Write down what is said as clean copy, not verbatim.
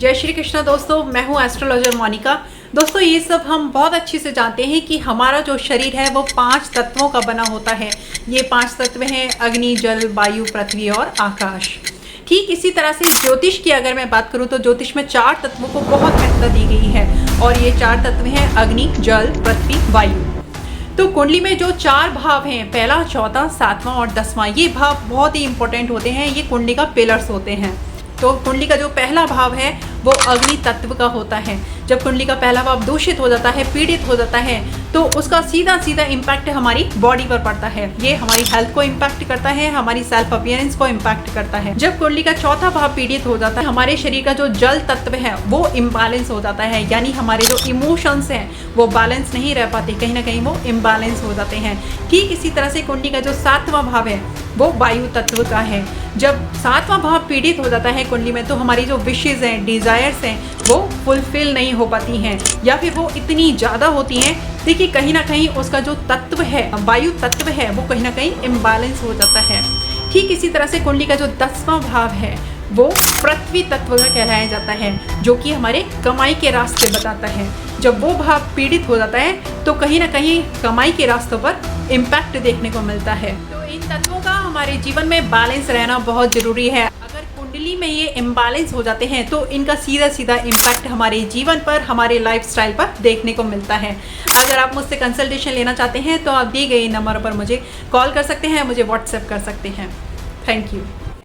जय श्री कृष्ण दोस्तों, मैं हूँ एस्ट्रोलॉजर मोनिका। दोस्तों ये सब हम बहुत अच्छे से जानते हैं कि हमारा जो शरीर है वो 5 तत्वों का बना होता है। ये 5 तत्व हैं अग्नि, जल, वायु, पृथ्वी और आकाश। ठीक इसी तरह से ज्योतिष की अगर मैं बात करूँ तो ज्योतिष में 4 तत्वों को बहुत महत्वता दी गई है और ये 4 तत्व हैं अग्नि, जल, पृथ्वी, वायु। तो कुंडली में जो 4 भाव हैं, पहला, चौथा, 7वां और 10वां, ये भाव बहुत ही इंपॉर्टेंट होते हैं। ये कुंडली का पिलर्स होते हैं। तो कुंडली का जो पहला भाव है वो अग्नि तत्व का होता है। जब कुंडली का पहला भाव दूषित हो जाता है, पीड़ित हो जाता है, तो उसका सीधा सीधा इम्पैक्ट हमारी बॉडी पर पड़ता है। ये हमारी हेल्थ को इम्पैक्ट करता है, हमारी सेल्फ अपीयरेंस को इम्पैक्ट करता है। जब कुंडली का चौथा भाव पीड़ित हो जाता है, हमारे शरीर का जो जल तत्व है वो इम्बैलेंस हो जाता है, यानी हमारे जो इमोशंस हैं वो बैलेंस नहीं रह पाते, कहीं ना कहीं वो इम्बैलेंस हो जाते हैं। ठीक इसी तरह से कुंडली का जो 7वां भाव है वो वायु तत्व का है। जब 7वां भाव पीड़ित हो जाता है कुंडली में, तो हमारी जो विशेज़ हैं, डिज़ायर्स हैं, वो फुलफिल नहीं हो पाती हैं या फिर वो इतनी ज़्यादा होती हैं। देखिए कहीं ना कहीं उसका जो तत्व है, वायु तत्व है, वो कहीं ना कहीं इम्बैलेंस हो जाता है। ठीक इसी तरह से कुंडली का जो 10वां भाव है वो पृथ्वी तत्व का कहलाया जाता है, जो कि हमारे कमाई के रास्ते बताता है। जब वो भाव पीड़ित हो जाता है तो कहीं ना कहीं कमाई के रास्तों पर इम्पैक्ट देखने को मिलता है। तो इन तत्वों का हमारे जीवन में बैलेंस रहना बहुत ज़रूरी है। अगर कुंडली में ये इम्बैलेंस हो जाते हैं तो इनका सीधा सीधा इम्पैक्ट हमारे जीवन पर, हमारे लाइफस्टाइल पर देखने को मिलता है। अगर आप मुझसे कंसल्टेशन लेना चाहते हैं तो आप दिए गए नंबर पर मुझे कॉल कर सकते हैं, मुझे व्हाट्सएप कर सकते हैं। Thank you.